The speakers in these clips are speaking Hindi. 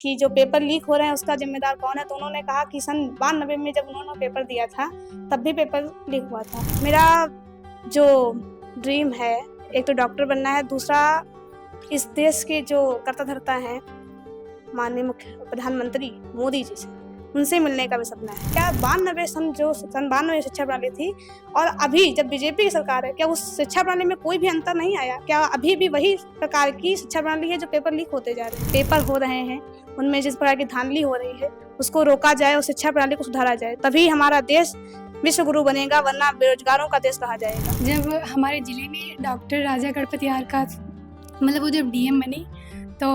कि जो पेपर लीक हो रहे हैं उसका जिम्मेदार कौन है, तो उन्होंने कहा कि सन 92 में जब उन्होंने पेपर दिया था तब भी पेपर लीक हुआ था। मेरा जो ड्रीम है, एक तो डॉक्टर बनना है, दूसरा इस देश के जो कर्ता धर्ता हैं माननीय मुख्य प्रधानमंत्री मोदी जी से, उनसे मिलने का भी सपना है। क्या 92 सन 92 में शिक्षा प्रणाली थी और अभी जब बीजेपी की सरकार है, क्या उस शिक्षा प्रणाली में कोई भी अंतर नहीं आया? क्या अभी भी वही प्रकार की शिक्षा प्रणाली है जो पेपर लीक होते जा रहे हैं? पेपर हो रहे हैं, उनमें जिस प्रकार की धांधली हो रही है उसको रोका जाए और शिक्षा प्रणाली को सुधारा जाए, तभी हमारा देश विश्व गुरु बनेगा, वरना बेरोजगारों का देश कहा जाएगा। जब हमारे ज़िले में डॉक्टर राजा गणपतियार का मतलब वो जब डीएम बने तो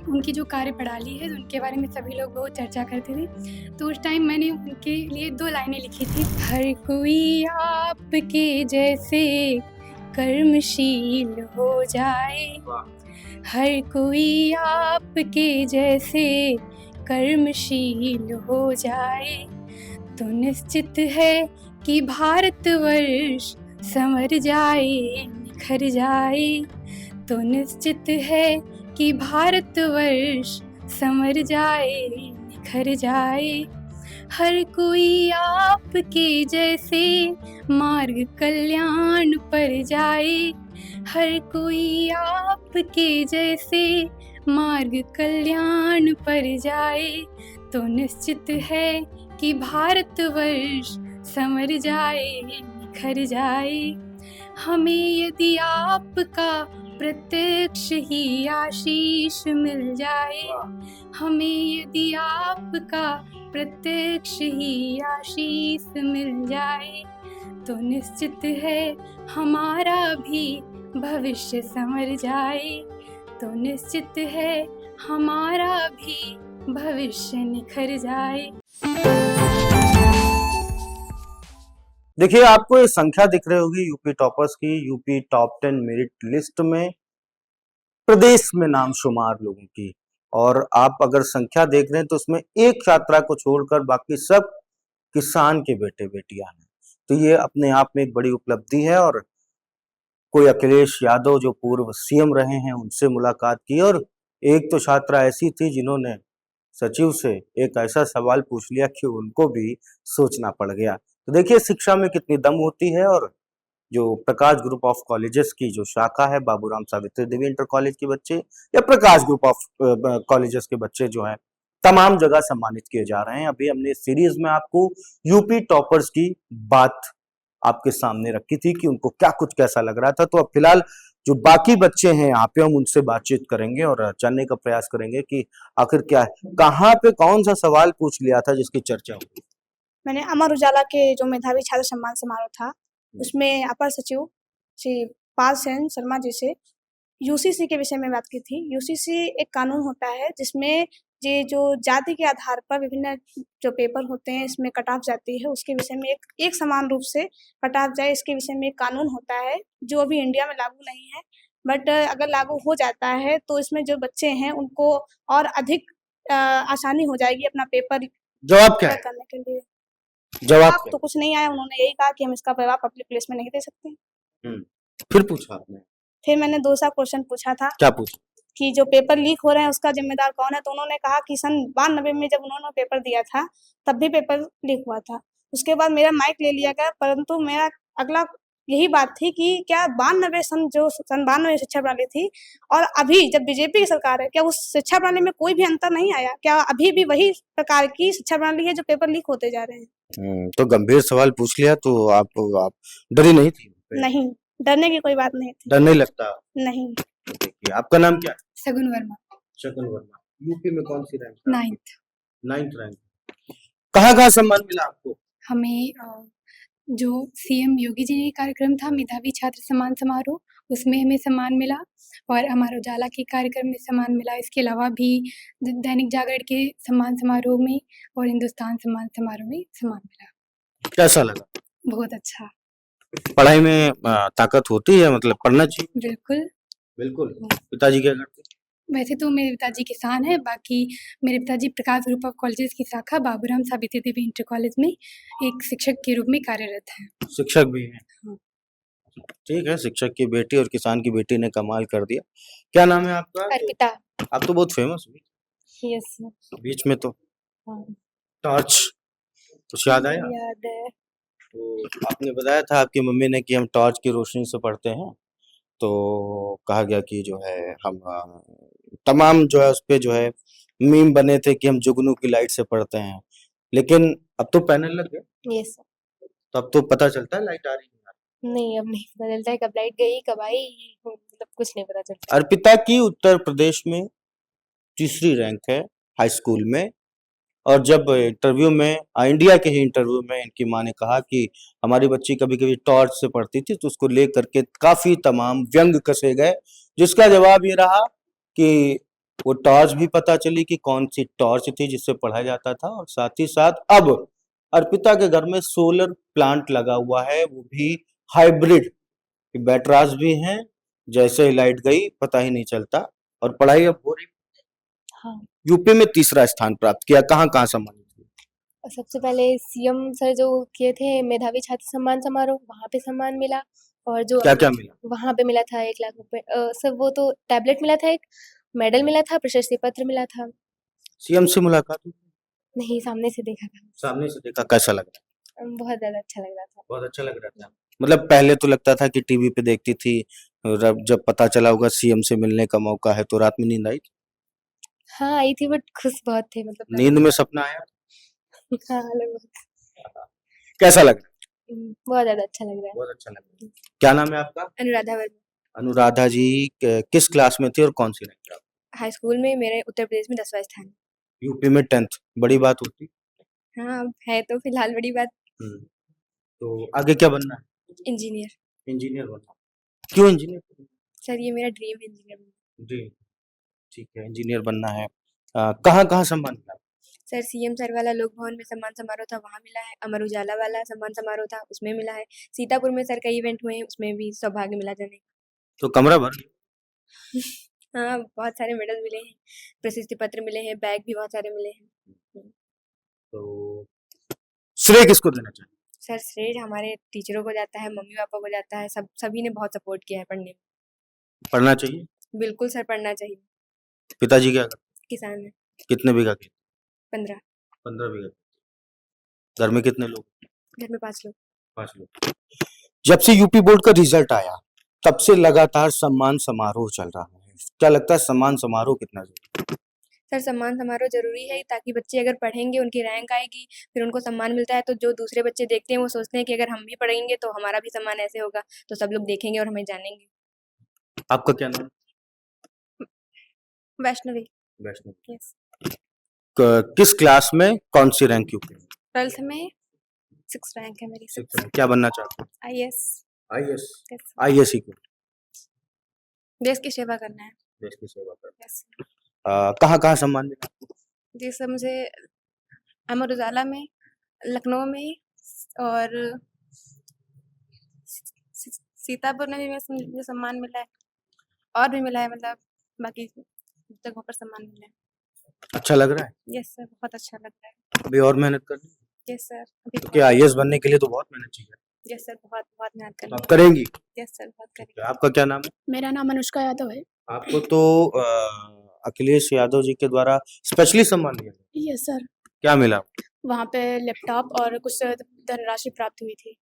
उनकी जो कार्य प्रणाली है उनके बारे में सभी लोग बहुत चर्चा करते थे। तो उस टाइम मैंने उनके लिए 2 लाइनें लिखी थी। हर कोई आपके जैसे कर्मशील हो जाए, हर कोई आपके जैसे कर्मशील हो जाए, तो निश्चित है कि भारतवर्ष संवर जाए, निखर जाए, तो निश्चित है कि भारतवर्ष संवर जाए, निखर जाए, हर कोई आपके जैसे मार्ग कल्याण पर जाए, हर कोई आपके जैसे मार्ग कल्याण पर जाए, तो निश्चित है कि भारतवर्ष संवर जाए, निखर जाए, हमें यदि आपका प्रत्यक्ष ही आशीष मिल जाए, हमें यदि आपका प्रत्यक्ष ही आशीष मिल जाए, तो निश्चित है हमारा भी भविष्य संवर जाए, तो निश्चित है हमारा भी भविष्य निखर जाए। देखिए, आपको ये संख्या दिख रही होगी यूपी टॉपर्स की। यूपी टॉप 10 मेरिट लिस्ट में प्रदेश में नाम शुमार लोगों की, और आप अगर संख्या देख रहे हैं तो उसमें एक छात्रा को छोड़कर बाकी सब किसान के बेटे बेटियां हैं। तो ये अपने आप में एक बड़ी उपलब्धि है। और कोई अखिलेश यादव जो पूर्व सीएम रहे हैं उनसे मुलाकात की, और एक तो छात्रा ऐसी थी जिन्होंने सचिव से एक ऐसा सवाल पूछ लिया कि उनको भी सोचना पड़ गया। तो देखिए शिक्षा में कितनी दम होती है। और जो प्रकाश ग्रुप ऑफ कॉलेजेस की जो शाखा है, बाबूराम सावित्री देवी इंटर कॉलेज के बच्चे या प्रकाश ग्रुप ऑफ कॉलेजेस के बच्चे जो हैं तमाम जगह सम्मानित किए जा रहे हैं। अभी हमने इस सीरीज में आपको यूपी टॉपर्स की बात आपके सामने रखी थी कि उनको क्या कुछ कैसा लग रहा था। तो अब फिलहाल जो बाकी बच्चे हैं यहाँ पे हम उनसे बातचीत करेंगे और जानने का प्रयास करेंगे कि आखिर क्या है, कहाँ पे कौन सा सवाल पूछ लिया था जिसकी चर्चा हुई। मैंने अमर उजाला के जो मेधावी छात्र सम्मान समारोह था उसमें अपर सचिव श्री पाल सेन शर्मा जी से यूसीसी के विषय में बात की थी। यूसीसी एक कानून होता है जिसमें ये जो जाति के आधार पर विभिन्न जो पेपर होते हैं इसमें कट ऑफ जाती है, उसके विषय में एक समान रूप से कट ऑफ जाए, इसके विषय में एक कानून होता है जो अभी इंडिया में लागू नहीं है, बट अगर लागू हो जाता है तो इसमें जो बच्चे हैं उनको और अधिक आसानी हो जाएगी अपना पेपर जवाब क्या है? करने के लिए। जवाब तो कुछ नहीं आया, उन्होंने यही कहा कि हम इसका जवाब पब्लिक प्लेस में नहीं दे सकते। फिर पूछा आपने? फिर मैंने दूसरा क्वेश्चन पूछा था। क्या पूछा? कि जो पेपर लीक हो रहे हैं उसका जिम्मेदार कौन है, तो उन्होंने कहा कि सन 92 में जब उन्होंने पेपर दिया था तब भी पेपर लीक हुआ था। उसके बाद मेरा माइक ले लिया गया, परंतु मेरा अगला यही बात थी कि क्या 92 सन 92 में शिक्षा प्रणाली थी और अभी जब बीजेपी की सरकार है, क्या उस शिक्षा प्रणाली में कोई भी अंतर नहीं आया? क्या अभी भी वही प्रकार की शिक्षा प्रणाली है जो पेपर लीक होते जा रहे हैं? तो गंभीर सवाल पूछ लिया, तो आप डरी नहीं थी? नहीं, डरने की कोई बात नहीं थी। डर नहीं लगता? नहीं। देखिए, आपका नाम क्या है? शगुन वर्मा। शगुन वर्मा। यूपी में कौन सी रैंक? 9th rank. कहाँ सम्मान मिला आपको? हमें जो सीएम योगी जी ने कार्यक्रम था मेधावी छात्र सम्मान समारोह, उसमें हमें सम्मान मिला, और अमर उजाला के कार्यक्रम में सम्मान मिला। इसके अलावा भी दैनिक जागरण के सम्मान समारोह में और हिंदुस्तान सम्मान समारोह में सम्मान मिला। कैसा लगा? बहुत अच्छा। पढ़ाई में ताकत होती है, मतलब पढ़ना चाहिए? बिल्कुल। बिल्कुल। पिताजी क्या करते? वैसे तो मेरे पिताजी किसान हैं, बाकी मेरे पिताजी प्रकाश ग्रुप ऑफ कॉलेजेस की शाखा बाबूराम सावित्री देवी इंटर कॉलेज में एक शिक्षक के रूप में कार्यरत हैं। शिक्षक भी हैं? हाँ। ठीक है, शिक्षक की बेटी और किसान की बेटी ने कमाल कर दिया। क्या नाम है आपका? अर्पिता। आप तो बहुत फेमस हुई। यस बीच में तो हाँ टॉर्च कुछ याद आया? याद है। तो आपने बताया था आपकी मम्मी ने कि हम टॉर्च की रोशनी से पढ़ते हैं, तो कहा गया कि जो है हम तमाम जो है उस पे जो है मीम बने थे कि हम जुगनू की लाइट से पढ़ते हैं, लेकिन अब तो पैनल लग गए, यस तो अब तो पता चलता है लाइट आ रही है। नहीं, अब नहीं पता चलता है कब लाइट गई, कब आई, मतलब कुछ नहीं पता चलता। अर्पिता की उत्तर प्रदेश में तीसरी रैंक है हाई स्कूल में, और जब इंटरव्यू में इंडिया के ही इंटरव्यू में इनकी माँ ने कहा कि हमारी बच्ची कभी-कभी टॉर्च से पढ़ती थी, तो उसको लेकर के काफ़ी तमाम व्यंग कसे गए, जिसका जवाब ये रहा कि वो टॉर्च भी पता चली कि कौन-सी टॉर्च थी जिससे पढ़ा जाता था, और साथ ही साथ अब अर्पिता के घर में सोलर प्लांट लगा हुआ है, वो भी हाइब्रिड, कि बैटराज भी हैं, जैसे ही लाइट गई पता ही नहीं चलता, और पढ़ाई अब हो रही। हाँ यूपी में तीसरा स्थान प्राप्त किया, कहाँ-कहाँ सम्मानित हुए? और सबसे पहले सीएम सर जो किए थे मेधावी छात्र सम्मान समारोह, वहाँ पे सम्मान मिला। और जो क्या-क्या मिला? वहाँ पे मिला था 1 लाख रुपए, सर वो तो टैबलेट मिला था, एक मेडल मिला था, प्रशस्ति पत्र मिला था। सीएम से मुलाकात हुई? नहीं, सामने से देखा था। सामने से देखा, कैसा लगा? बहुत ज़्यादा अच्छा लग रहा था। बहुत अच्छा लग रहा था। मतलब पहले तो लगता था कि टीवी पे देखती थी, और अब जब पता चला होगा सीएम से मिलने का मौका है, तो रात में नींद आई? हाँ, आई थी बट खुश बहुत थे, मतलब नींद में सपना आया? हाँ, लगभग कैसा लगा? बहुत ज़्यादा अच्छा लग रहा है। बहुत अच्छा लगा। क्या नाम है आपका? अनुराधा वर्मा, अनुराधा जी, किस क्लास में थी और कौन सी रैंक? हाई स्कूल में मेरे उत्तर प्रदेश में 10वां स्थान। यूपी में 10th, बड़ी बात होती। हाँ, अब है तो फिलहाल बड़ी बात। तो आगे क्या बनना है? इंजीनियर। इंजीनियर बनना। क्यों इंजीनियर? सर ये मेरा ड्रीम है इंजीनियर बनना। जी, ठीक है, इंजीनियर बनना है। कहाँ-कहाँ सम्मान मिला? सर सीएम सर वाला लोक भवन में सम्मान समारोह था, वहाँ मिला है। अमर उजाला वाला सम्मान समारोह था, उसमें मिला है। सीतापुर में सर कई इवेंट हुए हैं, उसमें भी सौभाग्य मिला जाने का। तो कमरा भर गया। हाँ, बहुत सारे मेडल मिले हैं, प्रशस्ति पत्र मिले हैं, बैग भी बहुत सारे मिले हैं। तो श्रेय किसको देना चाहिए? सर श्रेय हमारे टीचरों को जाता है, मम्मी-पापा को जाता है, सभी ने बहुत सपोर्ट किया है पढ़ने में। पढ़ना चाहिए। बिल्कुल सर पढ़ना चाहिए। पिताजी क्या करते? किसान है, कितने बीघा खेत? 15, 15 बीघा। घर में कितने लोग? घर में 5 लोग। 5 लोग। जब से यूपी बोर्ड का रिजल्ट आया, तब से लगातार सम्मान समारोह चल रहा है। क्या लगता है सम्मान समारोह कितना जरूरी? सर सम्मान समारोह ज़रूरी है ताकि बच्चे अगर पढ़ेंगे, उनकी रैंक आएगी, फिर उनको सम्मान मिलता है, तो जो दूसरे बच्चे देखते हैं वो सोचते हैं कि अगर हम भी पढ़ेंगे तो हमारा भी सम्मान ऐसे होगा, तो सब लोग देखेंगे और हमें जानेंगे। आपका क्या नाम? वैष्णवी। वैष्णव। यस। किस क्लास में कौन सी रैंक यूपी में? 12th में 6th रैंक है मेरी। 6th rank. क्या बनना चाहते हो? आईएएस। आईएएस। यस। आईएएस ही क्यों? देश की सेवा करना है। देश की सेवा करना। यस। कहाँ-कहाँ सम्मान मिला? जी सर मुझे अमर उजाला में, लखनऊ में और सीतापुर में भी मुझे सम्मान मिला है, और भी मिला है, मतलब बाकी जगहों पर सम्मान मिला है। अच्छा लग रहा है? यस सर, बहुत अच्छा लग रहा है। अभी और मेहनत करनी है? यस सर, अभी क्योंकि आईएएस बनने के लिए तो बहुत मेहनत चाहिए। यस सर, बहुत बहुत मेहनत तो करनी आप करेंगी? यस सर, बहुत ठीक करेंगे। है, आपका क्या नाम है? मेरा नाम अनुष्का यादव है। आपको तो अखिलेश यादव जी के द्वारा स्पेशली सम्मान दिया गया। यस सर, क्या मिला? वहाँ पे लैपटॉप और कुछ धनराशि प्राप्त हुई थी।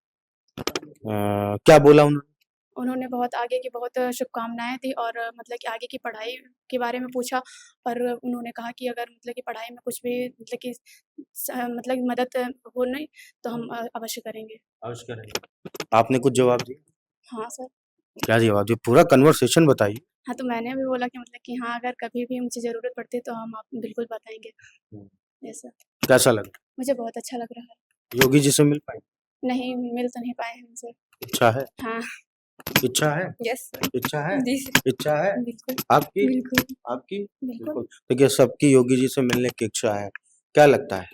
क्या बोला उन्होंने? उन्होंने बहुत आगे की बहुत शुभकामनाएँ दी, और मतलब कि आगे की पढ़ाई के बारे में पूछा, और उन्होंने कहा कि अगर मतलब कि पढ़ाई में कुछ भी मतलब कि मतलब कि मदद हो नहीं तो हम अवश्य करेंगे। अवश्य करेंगे। आपने कुछ जवाब दिया? हाँ सर। क्या जवाब दिया? पूरा कन्वर्सेशन बताइए। हाँ, तो मैंने भी बोला कि मतलब कि हाँ, अगर कभी भी मुझे ज़रूरत पड़ती है तो हम आप बिल्कुल बताएँगे। Yes sir. कैसा लगा? मुझे बहुत अच्छा लग रहा है। योगी जी से मिल पाए? नहीं, मिल तो नहीं पाए हैं उनसे। इच्छा है? हाँ। इच्छा है? Yes sir. इच्छा है? जी सर। इच्छा है? बिल्कुल, आपकी? बिल्कुल, आपकी? बिल्कुल। बिल्कुल। देखिए सबकी योगी जी से मिलने की इच्छा है। क्या लगता है?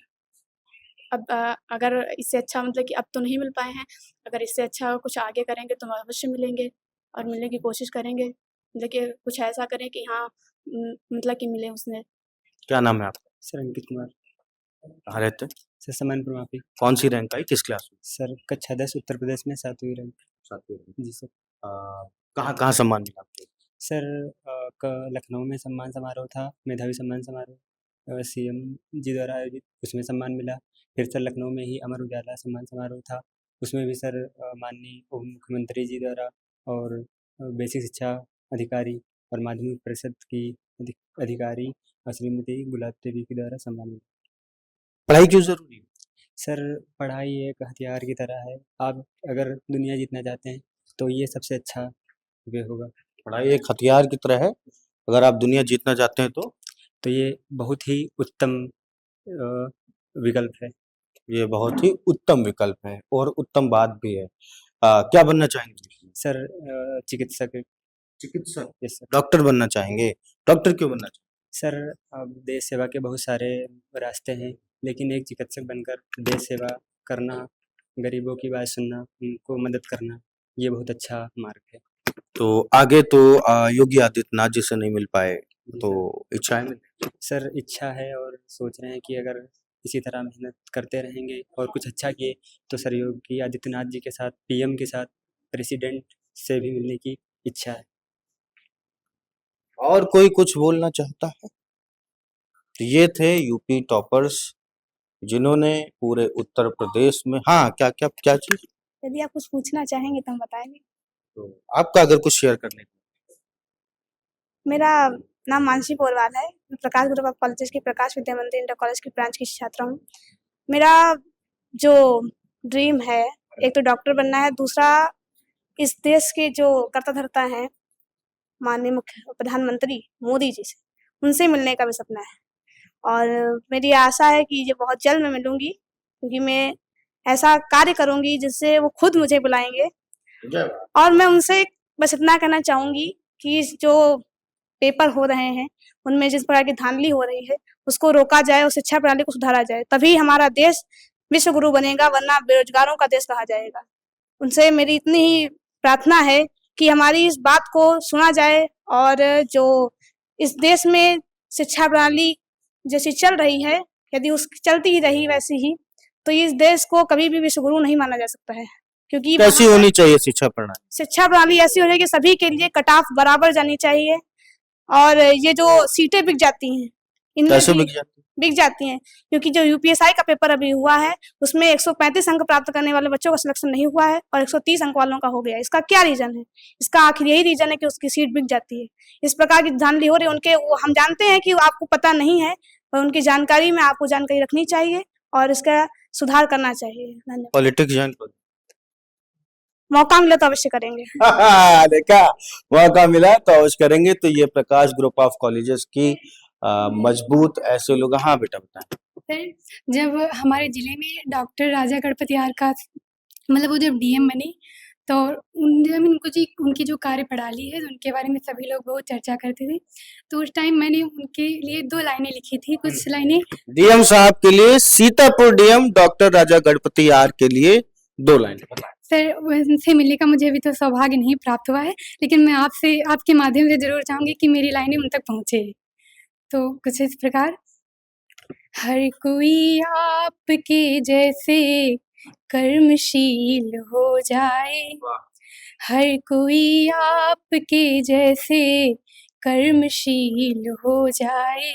अब अगर इससे अच्छा मतलब कि अब तो नहीं मिल पाए हैं, अगर इससे अच्छा कुछ आगे करेंगे तो हम अवश्य मिलेंगे, और मिलने की कोशिश करेंगे। मतलब कि कुछ ऐसा करें कि हाँ, मतलब कि मिले उसने। क्या नाम है आपका? सर अंकित कुमार। कहाँ रहते हैं? सर समानपुर माफी। कौन सी रैंक आई? किस क्लास में? सर कक्षा 10 उत्तर प्रदेश में 7वीं रैंक। 7वीं रैंक। जी सर। कहाँ-कहाँ सम्मान मिला आपको? सर लखनऊ में सम्मान समारोह था, मेधावी सम्मान समारोह, सीएम जी द्वारा आयोजित, उसमें सम्मान मिला। फिर सर लखनऊ में ही अमर उजाला सम्मान समारोह था, उसमें भी सर माननीय उप मुख्यमंत्री जी द्वारा और बेसिक शिक्षा अधिकारी और माध्यमिक परिषद की अधिकारी और श्रीमती गुलाब देवी के द्वारा सम्मान मिला। पढ़ाई क्यों जरूरी है? सर पढ़ाई एक हथियार की तरह है, आप अगर दुनिया जीतना चाहते हैं तो ये सबसे अच्छा वे होगा। पढ़ाई एक हथियार की तरह है, अगर आप दुनिया जीतना चाहते हैं तो ये बहुत ही उत्तम विकल्प है। ये बहुत ही उत्तम विकल्प है और उत्तम बात भी है। क्या बनना चाहेंगे? सर चिकित्सक। चिकित्सक। Yes sir. डॉक्टर बनना चाहेंगे? डॉक्टर क्यों बनना चाहेंगे? सर अब देश सेवा के बहुत सारे रास्ते हैं, लेकिन एक चिकित्सक बनकर देश सेवा करना, गरीबों की बात सुनना, उनको मदद करना, ये बहुत अच्छा मार्ग है। तो आगे तो योगी आदित्यनाथ जी से नहीं मिल पाए, जी तो सर। इच्छाएं मिल- सर इच्छा है और सोच रहे हैं कि अगर इसी तरह मेहनत करते रहेंगे और कुछ अच्छा किए तो सर योगी आदित्यनाथ जी के साथ, पीएम के साथ, प्रेसिडेंट से भी मिलने की इच्छा है। और कोई कुछ बोलना चाहता है? तो ये थे यूपी टॉपर्स जिन्होंने पूरे उत्तर प्रदेश में, हाँ क्या क्या क्या चीज, यदि आप कुछ पूछना चाहेंगे तो हम बताएंगे। तो आपका अगर कुछ शेयर करने को। मेरा नाम मानसी पोरवाल है। मैं प्रकाश ग्रुप ऑफ कॉलेजेस की प्रकाश विद्या मंदिर इंटर कॉलेज की ब्रांच की छात्रा हूँ। मेरा जो ड्रीम है, एक तो डॉक्टर बनना है, दूसरा इस देश के जो कर्ता धर्ता हैं माननीय मुख्य प्रधानमंत्री मोदी जी से, उनसे मिलने का भी सपना है। और मेरी आशा है कि ये बहुत जल्द मैं मिलूंगी, क्योंकि मैं ऐसा कार्य करूंगी जिससे वो खुद मुझे बुलाएंगे। और मैं उनसे बस इतना कहना चाहूंगी कि इस जो पेपर हो रहे हैं उनमें जिस प्रकार की धांधली हो रही है उसको रोका जाए और शिक्षा प्रणाली को सुधारा जाए, तभी हमारा देश विश्व गुरु बनेगा, वरना बेरोजगारों का देश कहा जाएगा। उनसे मेरी इतनी ही प्रार्थना है कि हमारी इस बात को सुना जाए और जो इस देश में शिक्षा प्रणाली जैसी चल रही है, यदि उस चलती ही रही वैसी ही, तो इस देश को कभी भी विश्व गुरु नहीं माना जा सकता है। क्योंकि कैसी होनी चाहिए शिक्षा प्रणाली? शिक्षा प्रणाली ऐसी होनी चाहिए कि सभी के लिए कट ऑफ बराबर जानी चाहिए। और ये जो सीटें बिक जाती हैं, इनमें कैसे भी बिक जाती? बिक जाती हैं, क्योंकि जो यूपीएसआई का पेपर अभी हुआ है उसमें 135 अंक प्राप्त करने वाले बच्चों का सिलेक्शन नहीं हुआ है और 130 अंक वालों का हो गया। इसका क्या रीजन है? इसका आखिर यही रीजन है कि उसकी सीट बिक जाती है। इस प्रकार की धांधली हो रही है। उनके वो हम जानते हैं कि आपको पता नहीं है, पर उनकी जानकारी में आपको जानकारी रखनी चाहिए और इसका सुधार करना चाहिए। धन्यवाद। पॉलिटिक्स ज्वाइन कर मौका मिले तो अवश्य करेंगे। देखा, मौका मिला तो अवश्य करेंगे। तो ये प्रकाश ग्रुप ऑफ कॉलेजेस की मजबूत ऐसे लोग। हाँ बेटा बताएं। सर जब हमारे ज़िले में डॉक्टर राजा गणपतियार का मतलब वो जब डीएम बनी, तो उनकी जो कार्यप्रणाली है उनके बारे में सभी लोग बहुत चर्चा करते थे। तो उस टाइम मैंने उनके लिए 2 लाइनें लिखी थी, कुछ लाइनें। डीएम साहब के लिए, Sitapur DM doctor Raja Ganapati R के लिए 2 लाइन बताएं। सर उनसे मिलने का मुझे अभी तो सौभाग्य नहीं प्राप्त हुआ है, लेकिन मैं आपसे आपके माध्यम से ज़रूर चाहूँगी कि मेरी लाइनें उन तक पहुँचे। तो कुछ इस प्रकार, हर कोई आपके जैसे कर्मशील हो जाए, हर कोई आपके जैसे कर्मशील हो जाए,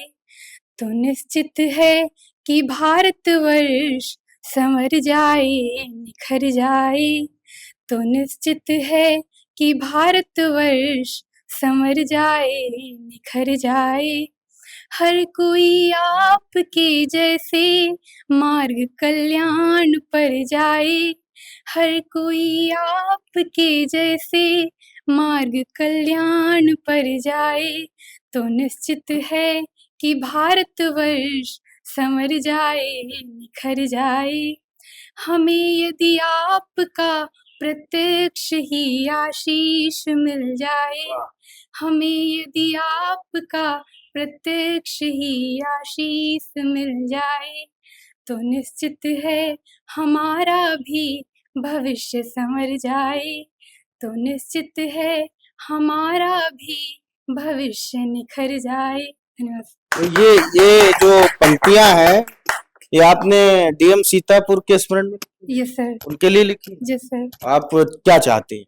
तो निश्चित है कि भारतवर्ष संवर जाए, निखर जाए, तो निश्चित है कि भारतवर्ष संवर जाए, निखर जाए, हर कोई आपके जैसे मार्ग कल्याण पर जाए, हर कोई आपके जैसे मार्ग कल्याण पर जाए, तो निश्चित है कि भारतवर्ष संवर जाए, निखर जाए, हमें यदि आपका प्रत्यक्ष ही आशीष मिल जाए, हमें यदि आपका प्रत्यक्ष ही आशीष मिल जाए, तो निश्चित है हमारा भी भविष्य संवर जाए, तो निश्चित है हमारा भी भविष्य निखर जाए। धन्यवाद। तो ये जो पंक्तियां हैं ये आपने डीएम सीतापुर के स्मरण में यस सर। उनके लिए लिखी? Yes sir. आप क्या चाहते हैं?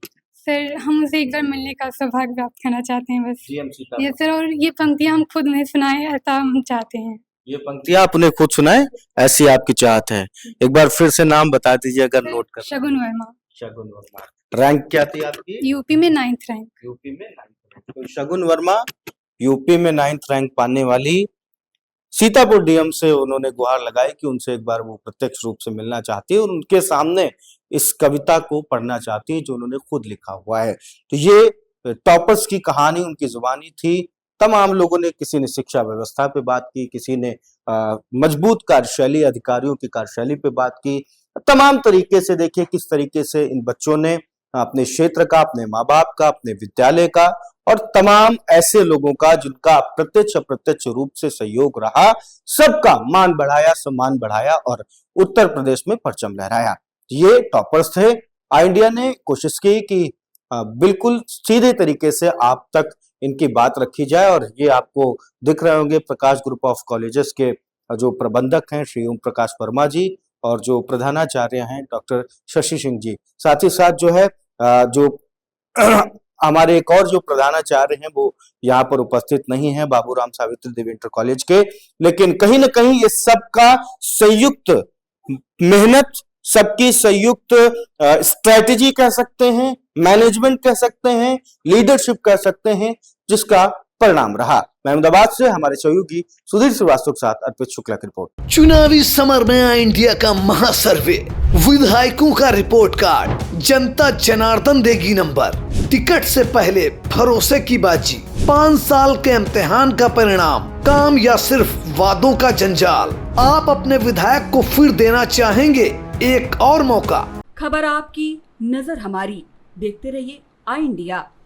सर हम उनसे एक बार मिलने का सौभाग्य प्राप्त करना चाहते हैं बस। डीएम सीतापुर। यस सर, और ये पंक्तियाँ हम खुद नहीं सुनाए ऐसा हम चाहते हैं। ये पंक्तियां आपने खुद सुनाए, ऐसी आपकी चाहत है। एक बार फिर से नाम बता दीजिए अगर नोट कर। शगुन वर्मा। शगुन वर्मा। रैंक क्या थी आपकी? यूपी में 9th रैंक। यूपी में 9th रैंक। तो शगुन वर्मा यूपी में 9th रैंक पाने वाली सीतापुर डीएम से उन्होंने गुहार लगाई कि उनसे एक बार वो प्रत्यक्ष रूप से मिलना चाहती है और उनके सामने इस कविता को पढ़ना चाहती है जो उन्होंने खुद लिखा हुआ है। तो ये टॉपर्स की कहानी उनकी जुबानी थी। तमाम लोगों ने, किसी ने शिक्षा व्यवस्था पे बात की, किसी ने मजबूत कार्यशैली, अधिकारियों की कार्यशैली पे बात की। तमाम तरीके से देखिए किस तरीके से इन बच्चों ने अपने क्षेत्र का, अपने माँ बाप का, अपने विद्यालय का और तमाम ऐसे लोगों का जिनका प्रत्यक्ष अप्रत्यक्ष रूप से सहयोग रहा, सबका मान बढ़ाया, सम्मान बढ़ाया और उत्तर प्रदेश में परचम लहराया। ये टॉपर्स थे। आई इंडिया ने कोशिश की कि बिल्कुल सीधे तरीके से आप तक इनकी बात रखी जाए और ये आपको दिख रहे होंगे प्रकाश ग्रुप ऑफ कॉलेजेस के जो प्रबंधक हैं श्री ओम प्रकाश वर्मा जी और जो प्रधानाचार्य हैं डॉक्टर शशि सिंह जी। साथ ही साथ जो है जो हमारे एक और जो प्रधानाचार्य हैं वो यहाँ पर उपस्थित नहीं है, बाबूराम सावित्री देवी इंटर कॉलेज के, लेकिन कहीं ना कहीं ये सबका संयुक्त मेहनत, सबकी संयुक्त स्ट्रेटेजी कह सकते हैं, मैनेजमेंट कह सकते हैं, लीडरशिप कह सकते हैं, जिसका परिणाम रहा। मैं अहमदाबाद से हमारे सहयोगी सुधीर श्रीवास्तव के साथ अर्पित शुक्ला की रिपोर्ट। चुनावी समर में आई इंडिया का महासर्वे, विधायकों का रिपोर्ट कार्ड, जनता जनार्दन देगी नंबर, टिकट से पहले भरोसे की बाजी, 5 साल के इम्तिहान का परिणाम, काम या सिर्फ वादों का जंजाल। आप अपने विधायक को फिर देना चाहेंगे एक और मौका। खबर आपकी, नजर हमारी। देखते रहिए आई इंडिया।